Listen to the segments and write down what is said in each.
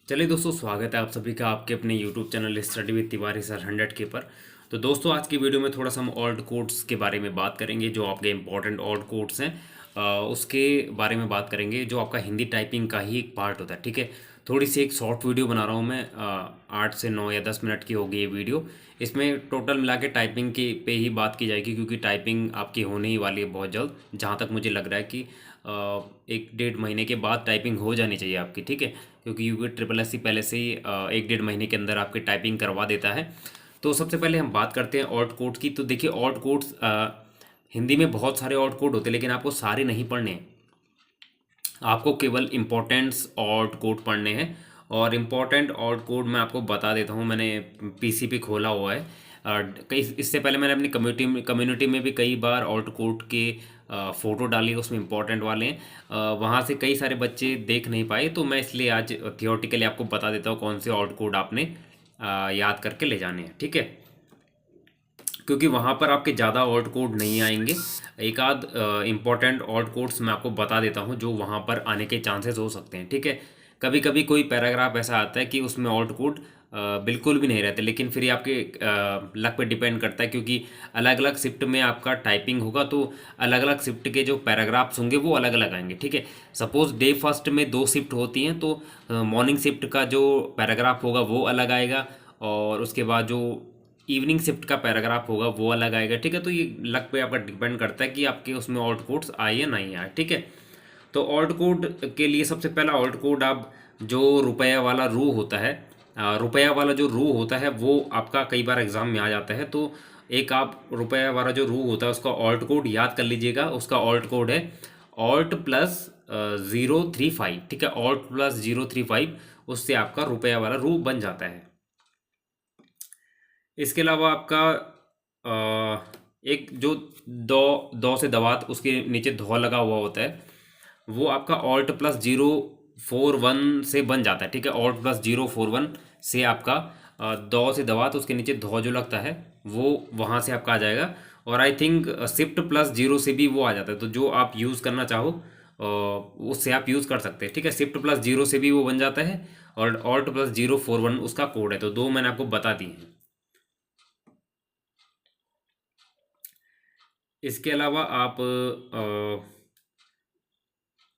चलिए दोस्तों, स्वागत है आप सभी का आपके अपने YouTube channel study with Tiwari sir 100 के पर। तो दोस्तों, आज की वीडियो में थोड़ा सा हम ऑल्ट कोड्स के बारे में बात करेंगे। जो आपके इंपॉर्टेंट ऑल्ट कोड्स हैं उसके बारे में बात करेंगे, जो आपका हिंदी टाइपिंग का ही एक पार्ट होता है। ठीक है, थोड़ी सी एक शॉर्ट वीडियो बना रहा हूँ मैं। 8 से 9 या 10 मिनट की होगी ये वीडियो। इसमें टोटल मिला के टाइपिंग के पे ही बात की जाएगी, क्योंकि टाइपिंग आपकी होने ही वाली है बहुत जल्द। जहाँ तक मुझे लग रहा है कि एक डेढ़ महीने के बाद टाइपिंग हो जानी चाहिए आपकी। ठीक है, क्योंकि यूके ट्रिपल एस सी पहले से ही एक डेढ़ महीने के अंदर आपकी टाइपिंग करवा देता है। तो सबसे पहले हम बात करते हैं ऑल्ट कोड्स की। तो देखिए, ऑल्ट कोड्स हिंदी में बहुत सारे ऑल्ट कोड होते हैं, लेकिन आपको सारे नहीं पढ़ने हैं। आपको केवल इम्पोर्टेंट्स ऑल्ट कोड पढ़ने हैं। और इम्पोर्टेंट ऑल्ट कोड मैं आपको बता देता हूँ। मैंने पीसी पे खोला हुआ है। कई इससे पहले मैंने अपनी कम्युनिटी में भी कई बार ऑल्ट कोड के फ़ोटो डाली, उसमें इम्पोर्टेंट वाले हैं। वहाँ से कई सारे बच्चे देख नहीं पाए, तो मैं इसलिए आज थियोरटिकली आपको बता देता हूँ कौन से ऑल्ट कोड आपने याद करके ले जाने हैं। ठीक है, क्योंकि वहाँ पर आपके ज़्यादा ऑल्ट कोड नहीं आएंगे। एक आध इम्पॉर्टेंट ऑल्ट कोड्स मैं आपको बता देता हूँ जो वहाँ पर आने के चांसेस हो सकते हैं। ठीक है, कभी कभी कोई पैराग्राफ ऐसा आता है कि उसमें ऑल्ट कोड बिल्कुल भी नहीं रहते, लेकिन फिर ये आपके लक पे डिपेंड करता है, क्योंकि अलग अलग शिफ्ट में आपका टाइपिंग होगा, तो अलग अलग शिफ्ट के जो पैराग्राफ्स होंगे वो अलग अलग आएंगे। ठीक है, सपोज डे फर्स्ट में 2 शिफ्ट होती हैं, तो मॉर्निंग शिफ्ट का जो पैराग्राफ होगा वो अलग आएगा, और उसके बाद जो इवनिंग शिफ्ट का पैराग्राफ होगा वो अलग आएगा। ठीक है, तो ये लक पे आपका डिपेंड करता है कि आपके उसमें ऑल्ट कोड्स आए या नहीं आए। ठीक है, तो ऑल्ट कोड के लिए सबसे पहला ऑल्ट कोड आप जो रुपया वाला रू होता है, रुपया वाला जो रू होता है वो आपका कई बार एग्जाम में आ जाता है। तो एक आप रुपया वाला जो रू होता है उसका ऑल्ट कोड याद कर लीजिएगा। उसका ऑल्ट कोड है ऑल्ट प्लस 035। ठीक है, ऑल्ट प्लस 035, उससे आपका रुपया वाला रू बन जाता है। इसके अलावा आपका एक जो दो दो से दवात उसके नीचे धौ लगा हुआ होता है, वो आपका ऑल्ट प्लस 041 से बन जाता है। ठीक है, ऑल्ट प्लस 041 से आपका दो से दवात उसके नीचे धौ जो लगता है वो वहाँ से आपका आ जाएगा। और आई थिंक शिफ्ट प्लस 0 से भी वो आ जाता है। तो जो आप यूज़ करना चाहो उससे आप यूज़ कर सकते हैं। ठीक है, शिफ्ट प्लस 0 से भी वो बन जाता है, और ऑल्ट प्लस 041 उसका कोड है। तो दो मैंने आपको बता दिए हैं। इसके अलावा आप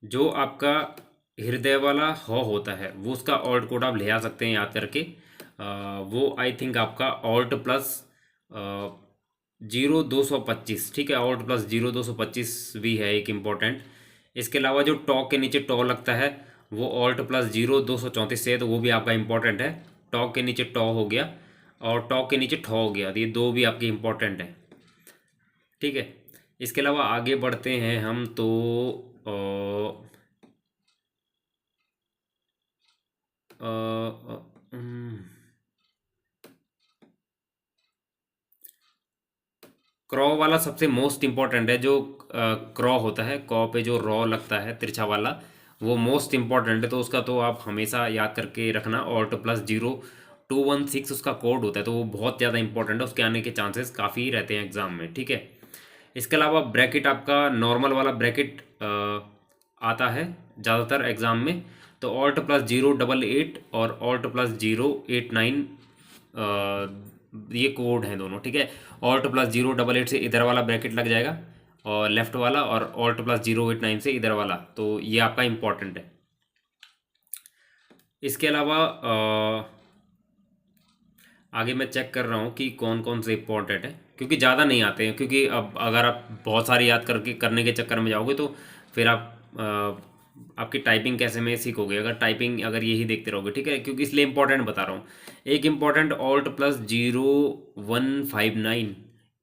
जो आपका हृदय वाला ह होता है वो उसका ऑल्ट कोड आप ले आ सकते हैं याद करके। वो आई थिंक आपका ऑल्ट प्लस 0225। ठीक है, ऑल्ट प्लस 0225 भी है एक इम्पॉर्टेंट। इसके अलावा जो टॉ के नीचे टॉ लगता है वो ऑल्ट प्लस 0234 से है, तो वो भी आपका इम्पोर्टेंट है। टॉ के नीचे टॉ हो गया और टॉ के नीचे ठॉ हो गया, तो ये दो भी आपके इम्पोर्टेंट हैं। ठीक है, इसके अलावा आगे बढ़ते हैं हम। तो अ, अ, उम, क्रॉ वाला सबसे मोस्ट इम्पॉर्टेंट है। जो क्रॉ होता है, कॉ पे जो रॉ लगता है तिरछा वाला, वो मोस्ट इम्पॉर्टेंट है। तो उसका तो आप हमेशा याद करके रखना। ऑल्ट प्लस 0216 उसका कोड होता है, तो वो बहुत ज़्यादा इंपॉर्टेंट है। उसके आने के चांसेस काफ़ी रहते हैं एग्जाम में। ठीक है, इसके अलावा ब्रैकेट, आपका नॉर्मल वाला ब्रैकेट आता है ज़्यादातर एग्ज़ाम में। तो ऑल्ट प्लस 088 और ऑल्ट प्लस 089, ये कोड हैं दोनों। ठीक है, ऑल्ट प्लस 088 से इधर वाला ब्रैकेट लग जाएगा और लेफ्ट वाला, और ऑल्ट प्लस 089 से इधर वाला, तो ये आपका इम्पोर्टेंट है। इसके अलावा आगे मैं चेक कर रहा हूँ कि कौन कौन से इंपॉर्टेंट है, क्योंकि ज़्यादा नहीं आते हैं। क्योंकि अब अगर आप बहुत सारी याद करके करने के चक्कर में जाओगे तो फिर आप आपकी टाइपिंग कैसे में सीखोगे, अगर टाइपिंग अगर यही देखते रहोगे। ठीक है, क्योंकि इसलिए इंपॉर्टेंट बता रहा हूँ। एक इम्पॉर्टेंट ऑल्ट प्लस 0159,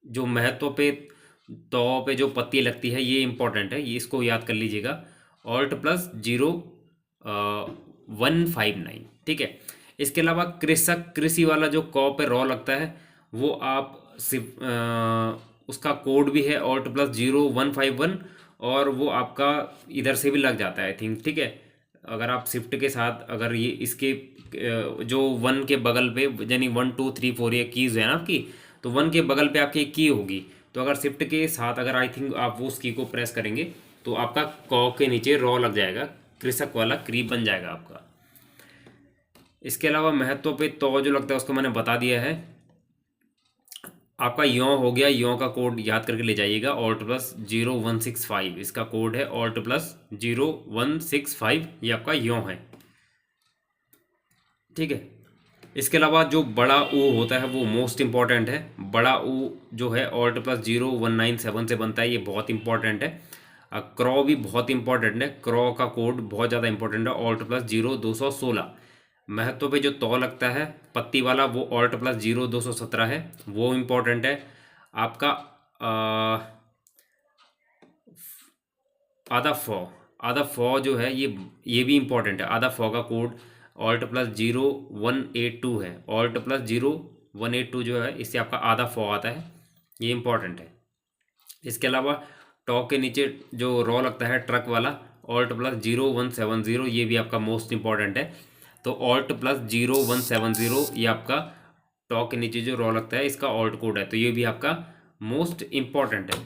जो महत्व पे तो पे जो पत्ती लगती है, ये इंपॉर्टेंट है, ये इसको याद कर लीजिएगा। Alt plus 0159। ठीक है, इसके अलावा कृषक, कृषि वाला जो कॉ पे रॉ लगता है, वो आप सिर्फ उसका कोड भी है ऑल्ट प्लस 0151, और वो आपका इधर से भी लग जाता है आई थिंक। ठीक है, अगर आप शिफ्ट के साथ अगर ये इसके जो वन के बगल पे, यानी 1 2 3 4 ये कीज़ है ना आपकी, तो वन के बगल पे आपकी एक की होगी। तो अगर शिफ्ट के साथ अगर आई थिंक आप वो उस की को प्रेस करेंगे, तो आपका कॉ के नीचे रॉ लग जाएगा, कृषक वाला क्री बन जाएगा आपका। इसके अलावा महत्व पे तो जो लगता है उसको मैंने बता दिया है। आपका यों हो गया, यों का कोड याद करके ले जाइएगा, Alt+0165 इसका कोड है, Alt+0165 ये आपका यों है, ठीक है। इसके अलावा जो बड़ा ओ होता है वो मोस्ट इंपॉर्टेंट है। बड़ा ओ जो है Alt+0197 से बनता है, ये बहुत इंपॉर्टेंट है। क्रॉ भी बहुत इंपॉर्टेंट है, क्रॉ का कोड बहुत ज़्यादा इंपॉर्टेंट है, Alt+0216। महत्व पे जो तो लगता है पत्ती वाला वो Alt+0217 है, वो इम्पोर्टेंट है। आपका आधा फॉ जो है ये भी इम्पोर्टेंट है। आधा फॉ का कोड Alt+0182 है, Alt+0182 जो है इससे आपका आधा फॉ आता है, ये इम्पोर्टेंट है। इसके अलावा टॉ के नीचे जो रॉ लगता है ट्रक वाला Alt+0170 ये भी आपका मोस्ट इंपॉर्टेंट है। तो Alt+0170 ये आपका टॉ के नीचे जो रॉ लगता है इसका ऑल्ट कोड है, तो ये भी आपका मोस्ट इंपॉर्टेंट है।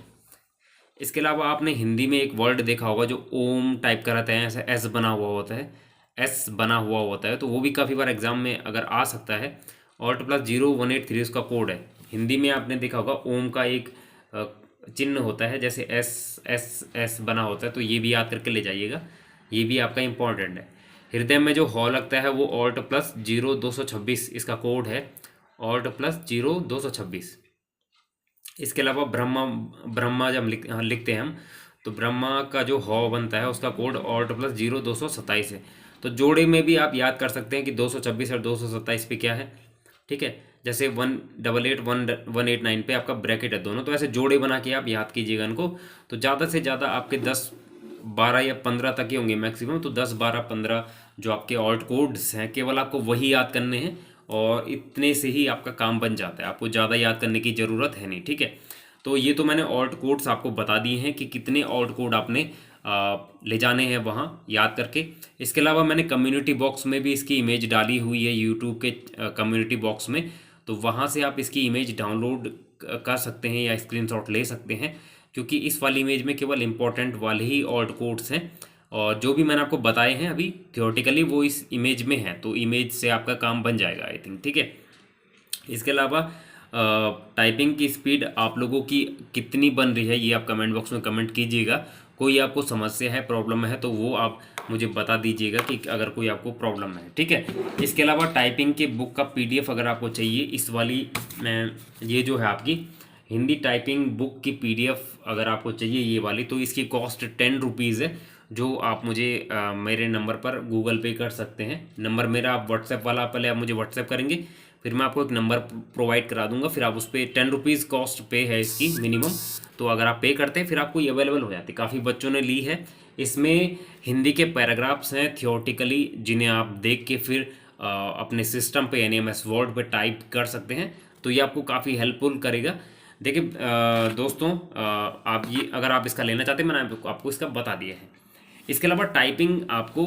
इसके अलावा आपने हिंदी में एक वर्ड देखा होगा जो ओम टाइप का रहता है, ऐसा एस बना हुआ होता है, एस बना हुआ होता है, तो वो भी काफ़ी बार एग्जाम में अगर आ सकता है। Alt+0183 उसका कोड है। हिंदी में आपने देखा होगा ओम का एक चिन्ह होता है, जैसे एस एस एस बना होता है, तो ये भी याद करके ले जाइएगा, ये भी आपका इंपॉर्टेंट है। हृदय में जो हॉ लगता है वो Alt+0226 इसका कोड है, Alt+0226। इसके अलावा ब्रह्मा ब्रह्मा जब लिखते हैं हम, तो ब्रह्मा का जो हॉ बनता है उसका कोड Alt+0227 है। तो जोड़े में भी आप याद कर सकते हैं कि 226 और 227 पे क्या है, ठीक है। जैसे 188 189 पे आपका ब्रैकेट है दोनों, तो ऐसे जोड़े बना के आप याद कीजिएगा इनको। तो ज़्यादा से ज़्यादा आपके 10 12 या 15 तक ही होंगे मैक्सिमम, तो 10 12 15 जो आपके ऑल्ट कोड्स हैं केवल आपको वही याद करने हैं, और इतने से ही आपका काम बन जाता है, आपको ज़्यादा याद करने की ज़रूरत है नहीं, ठीक है। तो ये तो मैंने ऑल्ट कोड्स आपको बता दिए हैं कि कितने ऑल्ट कोड आपने ले जाने हैं वहाँ याद करके। इसके अलावा मैंने कम्युनिटी बॉक्स में भी इसकी इमेज डाली हुई है, यूट्यूब के कम्युनिटी बॉक्स में, तो वहाँ से आप इसकी इमेज डाउनलोड कर सकते हैं या स्क्रीनशॉट ले सकते हैं, क्योंकि इस वाली इमेज में केवल इंपॉर्टेंट वाले ही ऑल्ट कोड्स हैं, और जो भी मैंने आपको बताए हैं अभी थियोरेटिकली वो इस इमेज में है, तो इमेज से आपका काम बन जाएगा आई थिंक, ठीक है। इसके अलावा टाइपिंग की स्पीड आप लोगों की कितनी बन रही है ये आप कमेंट बॉक्स में कमेंट कीजिएगा। कोई आपको समस्या है, प्रॉब्लम है, तो वो आप मुझे बता दीजिएगा कि अगर कोई आपको प्रॉब्लम है, ठीक है। इसके अलावा टाइपिंग के बुक का PDF अगर आपको चाहिए, इस वाली ये जो है आपकी हिंदी टाइपिंग बुक की PDF अगर आपको चाहिए ये वाली, तो इसकी कॉस्ट 10 रुपीज़ है, जो आप मुझे मेरे नंबर पर गूगल पे कर सकते हैं। नंबर मेरा आप व्हाट्सएप वाला पहले आप मुझे व्हाट्सएप करेंगे, फिर मैं आपको एक नंबर प्रोवाइड करा दूंगा, फिर आप उस पर 10 रुपीज़ कॉस्ट पे है इसकी मिनिमम, तो अगर आप पे करते हैं फिर आपको ये अवेलेबल हो जाती है। काफ़ी बच्चों ने ली है। इसमें हिंदी के पैराग्राफ्स हैं थियोरेटिकली, जिन्हें आप देख के फिर अपने सिस्टम पे यानी MS वर्ड पे टाइप कर सकते हैं, तो ये आपको काफ़ी हेल्पफुल करेगा। देखिए दोस्तों, आप ये अगर आप इसका लेना चाहते हैं, मैंने आपको इसका बता दिया है। इसके अलावा टाइपिंग आपको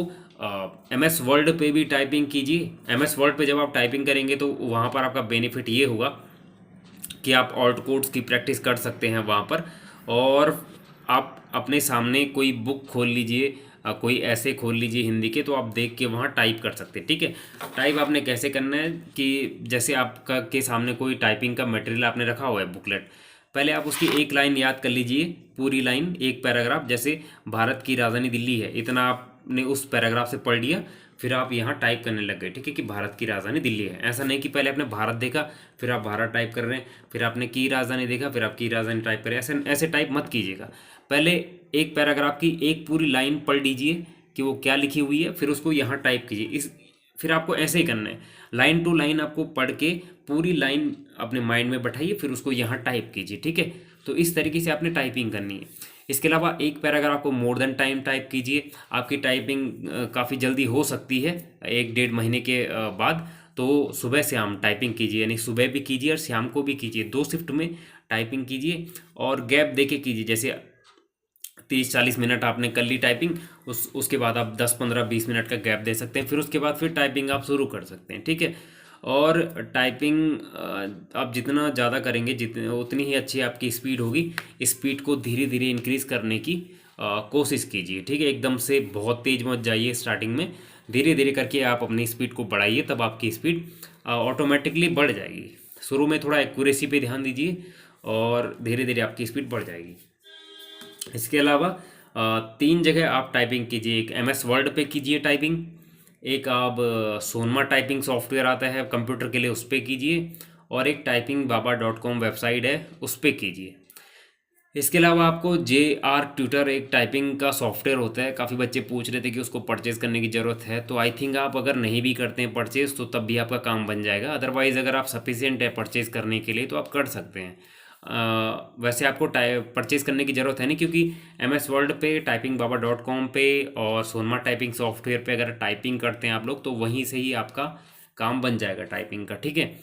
MS वर्ड पे भी टाइपिंग कीजिए। MS वर्ड पे जब आप टाइपिंग करेंगे तो वहाँ पर आपका बेनिफिट ये होगा कि आप ऑल्ट कोड्स की प्रैक्टिस कर सकते हैं वहाँ पर, और आप अपने सामने कोई बुक खोल लीजिए, कोई ऐसे खोल लीजिए हिंदी के, तो आप देख के वहाँ टाइप कर सकते हैं, ठीक है। टाइप आपने कैसे करना है कि जैसे आपका के सामने कोई टाइपिंग का मटेरियल आपने रखा हुआ है बुकलेट, पहले आप उसकी एक लाइन याद कर लीजिए, पूरी लाइन, एक पैराग्राफ, जैसे भारत की राजधानी दिल्ली है, इतना आपने उस पैराग्राफ से पढ़ लिया, फिर आप यहाँ टाइप करने लग गए, ठीक है, कि भारत की राजधानी दिल्ली है। ऐसा नहीं कि पहले आपने भारत देखा फिर आप भारत टाइप कर रहे हैं, फिर आपने की राजधानी देखा फिर आप की राजधानी टाइप करें, ऐसे ऐसे टाइप मत कीजिएगा। पहले एक पैराग्राफ की एक पूरी लाइन पढ़ लीजिए कि वो क्या लिखी हुई है, फिर उसको यहाँ टाइप कीजिए। फिर आपको ऐसे ही करना है, लाइन टू लाइन आपको पढ़ के पूरी लाइन अपने माइंड में बैठाइए, फिर उसको यहाँ टाइप कीजिए, ठीक है। तो इस तरीके से आपने टाइपिंग करनी है। इसके अलावा एक पैराग्राफ को मोर देन टाइम टाइप कीजिए, आपकी टाइपिंग काफ़ी जल्दी हो सकती है 1 1.5 महीने के बाद। तो सुबह शाम टाइपिंग कीजिए, यानी सुबह भी कीजिए और शाम को भी कीजिए, 2 शिफ्ट में टाइपिंग कीजिए, और गैप दे के कीजिए। जैसे 30 40 मिनट आपने कर ली टाइपिंग, उसके बाद आप 10 15 20 मिनट का गैप दे सकते हैं, फिर उसके बाद फिर टाइपिंग आप शुरू कर सकते हैं, ठीक है। और टाइपिंग आप जितना ज़्यादा करेंगे जितनी उतनी ही अच्छी आपकी स्पीड होगी। स्पीड को धीरे धीरे इंक्रीज़ करने की कोशिश कीजिए, ठीक है। एकदम से बहुत तेज़ मत जाइए स्टार्टिंग में, धीरे धीरे करके आप अपनी स्पीड को बढ़ाइए, तब आपकी स्पीड ऑटोमेटिकली बढ़ जाएगी। शुरू में थोड़ा एक्यूरेसी पे ध्यान दीजिए और धीरे धीरे आपकी स्पीड बढ़ जाएगी। इसके अलावा 3 जगह आप टाइपिंग कीजिए। एक MS वर्ड पे कीजिए टाइपिंग, एक आप सोनमा टाइपिंग सॉफ्टवेयर आता है कंप्यूटर के लिए, उस पर कीजिए, और एक typingbaba.com वेबसाइट है, उस पर कीजिए। इसके अलावा आपको JR ट्यूटर एक टाइपिंग का सॉफ्टवेयर होता है, काफ़ी बच्चे पूछ रहे थे कि उसको परचेज़ करने की ज़रूरत है, तो आई थिंक आप अगर नहीं भी करते हैं परचेज़ तो तब भी आपका काम बन जाएगा। अदरवाइज़ अगर आप सफिशिएंट है परचेज़ करने के लिए तो आप कर सकते हैं। वैसे आपको परचेज़ करने की ज़रूरत है नहीं, क्योंकि MS वर्ड पे, typingbaba.com पे और सोनमा टाइपिंग सॉफ्टवेयर पे अगर टाइपिंग करते हैं आप लोग तो वहीं से ही आपका काम बन जाएगा टाइपिंग का, ठीक है।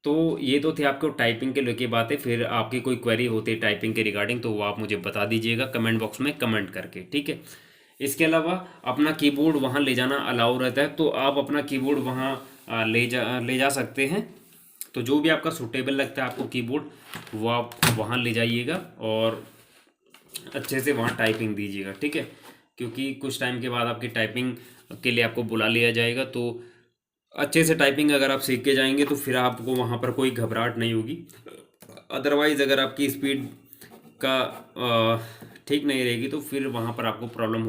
तो ये तो थे आपको टाइपिंग के लेके बातें। फिर आपकी कोई क्वेरी होती है टाइपिंग के रिगार्डिंग तो वो आप मुझे बता दीजिएगा कमेंट बॉक्स में कमेंट करके, ठीक है। इसके अलावा अपना कीबोर्ड वहाँ ले जाना अलाउ रहता है, तो आप अपना कीबोर्ड वहाँ ले जा सकते हैं। तो जो भी आपका सूटेबल लगता है आपको कीबोर्ड, वो आप वहाँ ले जाइएगा और अच्छे से वहाँ टाइपिंग दीजिएगा, ठीक है। क्योंकि कुछ टाइम के बाद आपकी टाइपिंग के लिए आपको बुला लिया जाएगा, तो अच्छे से टाइपिंग अगर आप सीख के जाएंगे तो फिर आपको वहाँ पर कोई घबराहट नहीं होगी। अदरवाइज़ अगर आपकी स्पीड का ठीक नहीं रहेगी तो फिर वहाँ पर आपको प्रॉब्लम